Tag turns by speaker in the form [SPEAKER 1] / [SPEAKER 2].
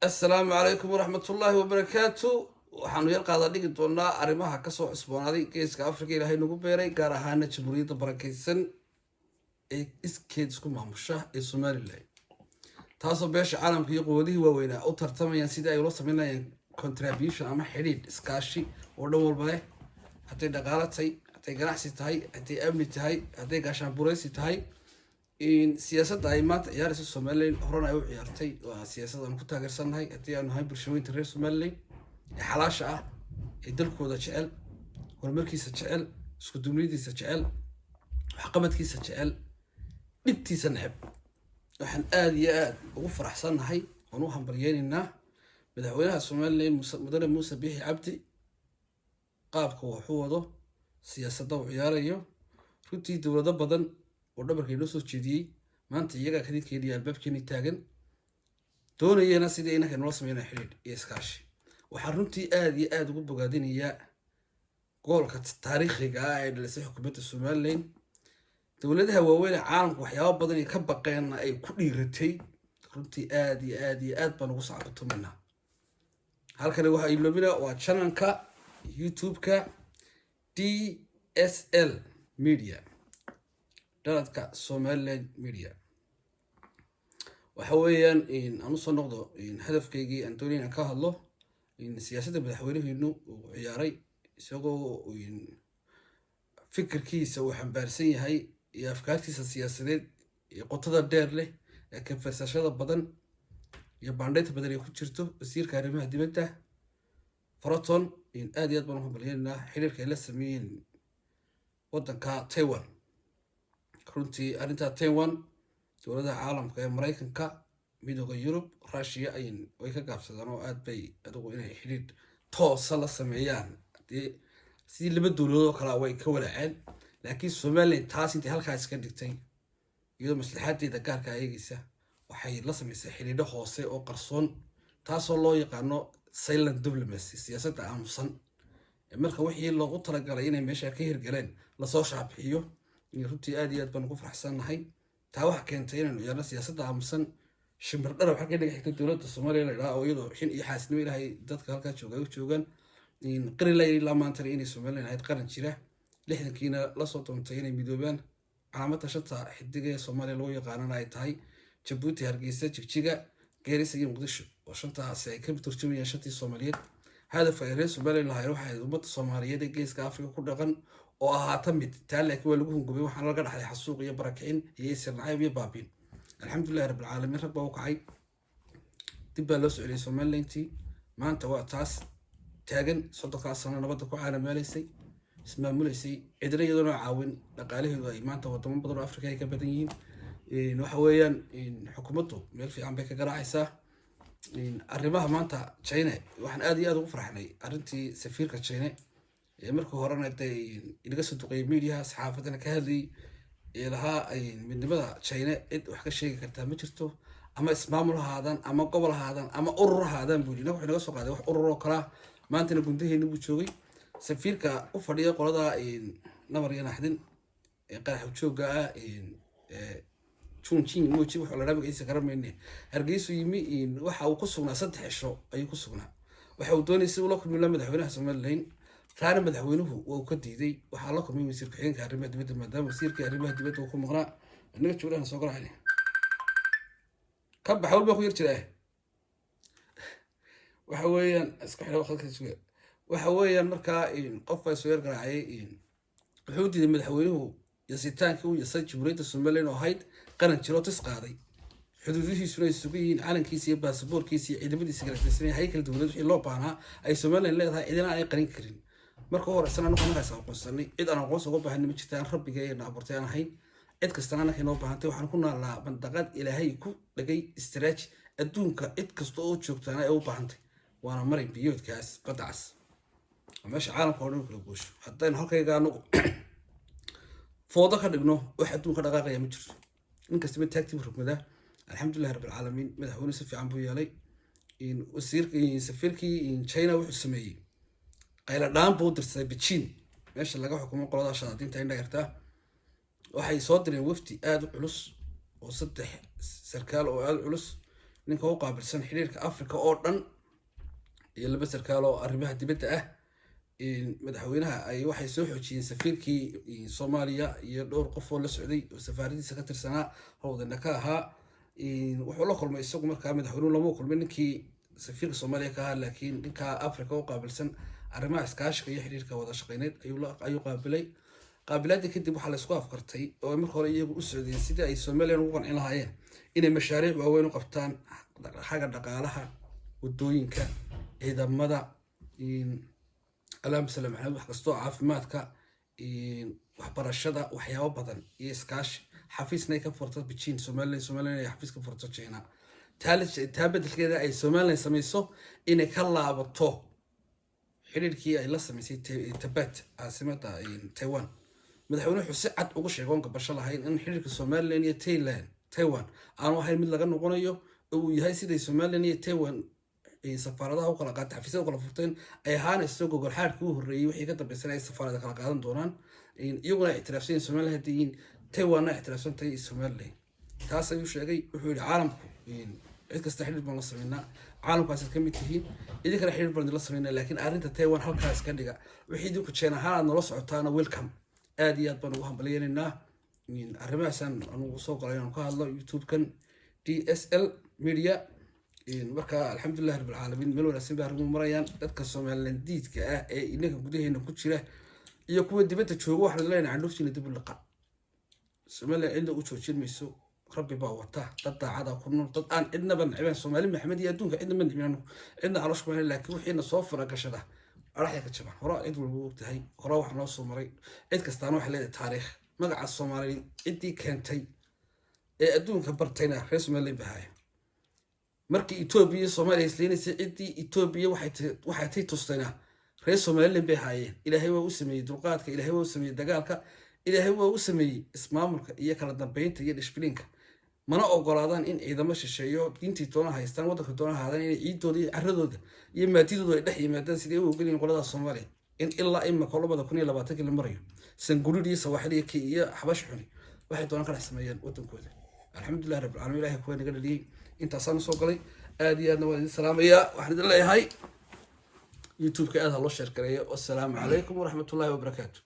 [SPEAKER 1] السلام عليكم ورحمة الله وبركاته. waxaanu yar qaada dhigi doonaa arrimaha ka soo cusboonaaday geeska Afrika Ilaahay nagu beeray gaar ahaan Jamhuuriyadda Barakeysan ee iskeed isku maamusha ee Soomaaliland taasoo beesha caalamka iyo quwadihii waaweyn u tartamayaan sidii ay ula sameynayaan contribution ama xidhiidh iskaashi oo dhan walba leh haday dhaqaale tahay haday ganacsi tahay haday amni tahay haday gaashaan buraysi tahay in siyaasadda ay maanta ciyaarayso Soomaaliland horena ay u ciyaartay waa siyaasad aan ku taageersanahay haddii aanu nahay bulshooyinka reer Soomaaliland xalaasha ah ee dalkooda jecel horumarkiisa jecel isku duubnidiisa jecel waxqabadkiisa jecel dhibtiisa neceb waxaan aad iyo aad ugu faraxsanahay oo u hambalyeynaa madaxweynaha Soomaaliland mudane Muuse Biixi Cabdi qaabka uu wuxuu wado siyaasadda uu ciyaarayo runtii dowlado badan oo dhabarkay noo soo jeediyay maanta iyaga kadibkeedii albaabkeeni taagan doonayana sidii inaka noo sameeyay xiriir iyo iskaashi waxaan runtii aad iyo aad ugu bogaadinayaa goolka taariikhiga ah ee dhalisay xukuumadda Soomaaliland dowladaha waaweyn ee caalamka waxyaabo badan ay ka baqeen ay ku dhiiratay runtii aad iyo aad baan ugu sacabtumaynaa halkan waxa ay loobina waa channelka YouTube-ka DSL Media dadka Somaliland Media waxa weeyaan in aanu soo noqdo in hadafkeygii aan doonayna ka hadlo in siyaasadda madaxweynuhu uu ciyaaray isagoo in fikirkiisa uu xambaarsan yahay iyo afkaartiisa siyaasadeed iyo qotada dheer leh ee ka farsashada badan iyo bandhayta badan ay ku jirto wasiirka arrimaha dibadda Faraton in aad iyo aad baan u hambalyeynaa xiriirka ay la sameeyeen waddanka Taiwan runtii arrinta Taiwan dowladaha caalamka ee Mareykanka midowga Yurub Russia ay way ka gaabsadaan oo aad bay adigu inay xiriir toos la sameeyaan si laba dowladood kala way ka walaaceen laakiin Soomaaliland taas intii halkaas ka dhigtay iyadoo maslaxadeeda gaarka ayagaysa waxay la sameysay xiriir hoose oo qarsoon taasoo loo yaqaano silent diplomacy siyaasadda aamusan marka wixii loogu talagalay inay meesha ka hirgaleen la soo shaabixiyo runtii aad iyo aad baan ugu faraxsanahay taa waxa keentay inaynu yeelno siyaasadda aamusan shimbir dhar waxa ka dhiga xigta dowladda Soomaaliland oo iyadoo xin iyo xaasnimo ilaahay dadka halka joogaan in qariilay la maantay inay Soomaaliland ay qaran jira 60kiina la soo doontay inay midoobaan calaamada shanta xidiga ee Soomaaliya loo yaqaan ay tahay Djibouti Hargeysa Jigjiga Geerisa iyo Muqdisho oo shantaas ay ka turjumayaan shantii Soomaaliyeed hadafka ay reer Soomaaliland lahayd waxay ummadda Soomaaliyeed ee geeska Afrika ku dhaqan oo ahaata mid taalaki waa lagu hungubay waxaan laga dhaxlay xasuuq iyo barakicin iyo sirnacayb iyo baabin alxamdulillah rabbil caalamiin rag baa u kacay dib baa loo socday Soomaaliland maanta waa taas taagan sodonka sano nabadda ku caalamaaleysay ismaamuleysay cidriyaduna caawin dhaqaalaheedu ay maanta wadamo badan oo Afrika ay ka badan yihiin waxa weeyaan xukuumaddu meel fiican bay ka garaacaysaa arrimaha maanta China waxaan aad iyo aad ugu farxnay arrintii safiirka China markii horena inaga soo duqeeyay media saxaafadana ka hadlay ilaha ay midnimada China cid wax ka sheegi kartaa ma jirto ama ismaamul haadan ama gobol haadan ama urur haadan buulina wax naga soo qaaday wax urur oo kala maantana gundaheena buu joogay safiirka u fadhiya qolada nabar yana xadin qarax jooga Chongqing muuji wax la rabaayay garameynay Hargeysa yimi waxa uu ku sugnaa 3 cisho ayuu ku sugnaa waxa uu doonayay si uu la kulmo madaxweynaha Soomaaliland raana madaxweynuhu waa ka diiday waxa la kulmay wasiirka xigeenka arrimaha dibadda maadaama wasiirka arrimaha dibadda uu ku maqnaa anaga joogana soo garaacay ka baxawl baa ku yar jiray waxa weeyaan iska xidho waqtiga suuga waxa weeyaan markaa qof ay soo yar garaacay wuxuu diiday madaxweynuhu yasitaanka uu yasay Jamhuuriyadda Soomaaliland oo hayd qaran jiro tis qaaday xuduudihiisuna ay sugan yihiin calankiisa iyo baasaboorkiisa iyo ciidamadiisa galactisan haykal dowladda wixii loo baahnaa ay Soomaaliland leedahay cidina ay qarin karin marka hore sanad waxaan ka soo qoonsanay cid aan aqoon uga baahan ma jirtaan rabbiga ee naaburtay aan ahayn cid kasta aan inoo baahantay waxaan ku naalaa bandaqad ilaahay ku dhagay istiraaj adduunka cid kasta oo joogtaan ay u baahantay waana maray biyoodkaas badacas meesha caalamka oo dhan kala goosho haddaan halkayga anagu foodo ka dhigno wax adduunka dhaqaaqaya ma jirto inkasta mid taagtii rugmada alxamdulillah rabbil caalamiin madaxweynuhu si fiican buu yeelay wasiirkii safiirkii China wuxuu sameeyay qayla dhaan buu dirsaday Beijing meesha laga xukumo qolada shaadinta in dhagarta waxay soo direen wafdi aad u culus oo 3 sarkaal oo aad culus ninka u qaabilsan xiriirka Afrika oo dhan iyo laba sarkaal oo arrimaha dibadda ah madaxweynaha ay waxay soo xoojiyeen safiirkii Soomaaliya iyo dhowr qof oo la socday oo safaaradiisa ka tirsanaa howdana ka ahaa wuxuu la kulmay isagu markaa madaxweynuhu lama kulmin ninkii safiirka Soomaaliya ka ahaa laakiin ninka Afrika oo qaabilsan arrimaha iskaashiga iyo xiriirka wada shaqeyneed ayuu qaabilaadii kadib waxaa la isku afkartay oo marka hore iyagu u socdeen sidii ay Soomaaliland ugu qancin lahaayeen inay mashaariic waaweyn u qabtaan xagga dhaqaalaha wadooyinka ciidamada alaam salaam maxamed wax kastoo caafimaadka waxbarashada waxyaabo badan iyo iskaashi xafiisna ay ka furto Beijing Soomaaliland ay xafiis ka furto China taa bedelkeeda ay Soomaaliland samayso inay ka laabato xiriirkii ay la samaysay Tibet caasimada Taiwan madaxweynuhu wuxuu si cad ugu sheegay oo gabasho lahayn in xiriirka Soomaaliland iyo Taiwan aanu ahayn mid laga noqonayo oo yahay sidii Soomaaliland iyo Taiwan safaaradaha u kala qaatay xafiisyada kala furteen ay ahaan isagoo gogol xaadkii u horreeyay wixii ka dambeysay ay safaarada kala qaadan doonaan iyaguna ictiraafsan Soomaaliland hadii Taiwan ictiraafsan tahay Soomaaliland taas ayuu sheegay wuxuu yiri caalamku cid kasta xiriir baan la sameynaa caalamkaas ka mid yihiin idinkana xiriir baan la sameynaa laakiin arrinta Taiwan halkaas ka dhiga wixii idinku China ahaan nala socotaana welcome aad iyo aad baan ugu hambalyeynaa arrimahaasaan anugu soo galay inaan ka hadlo YouTube-kan DSL Media marka alxamdulillahi rabbil caalamiin meel wanaagsan baa arrimuhu marayaan dadka Soomaaliland diidka ah ee inaga gudaheena ku jira iyo kuwa dibadda jooga waxaan leenahay candhuuftiina dib u liqa Soomaaliland cidna u joojin mayso rabbi baa wata dad daacada ku nool dad aan cidnaba nacbeen Soomaali maxamed iyo adduunka cidna ma nacbeen cidna calosh ma laakiin wixiina soo fara gashada araxya ka jaban hore cid walba og tahay hore wax noo soo maray cid kastaana wax leedahay taariikh magaca Soomaaliland cidii keentay ee adduunka bartayna reer Soomaaliland bahay markii Itoobiya Soomaaliya isleynaysa cidii Itoobiya waxay tay tustayna reer Soomaaliland bahay ilaahay waa u sameeyay dulqaadka ilaahay waa u sameeyay dagaalka ilaahay waa u sameeyay ismaamulka iyo kala dambeynta iyo disciplineka mana ogolaadaan in ciidamo shisheeyo intii doona haystaan wadanka doona haadaan in ciidooda iyo caradooda iyo maadidooda ay dhex yimaadaan sidii u ogolin qolada Soomaaliya in ilaa imika 2020 la marayo sanguridi sawaaxili iyo xabash xuni waxay doonaan ka sameeyaan wadankooda alxamdulillahi rabbil caalamiin ilaahay kuwa naga dhaliyay intaasaan soo galay aad iyo aadna waan idin salaamayaa waxaan idin leeyahay YouTube-ka aad ha loo share gareeyo wassalaamu calaykum waraxmatullaahi wabarakaatuh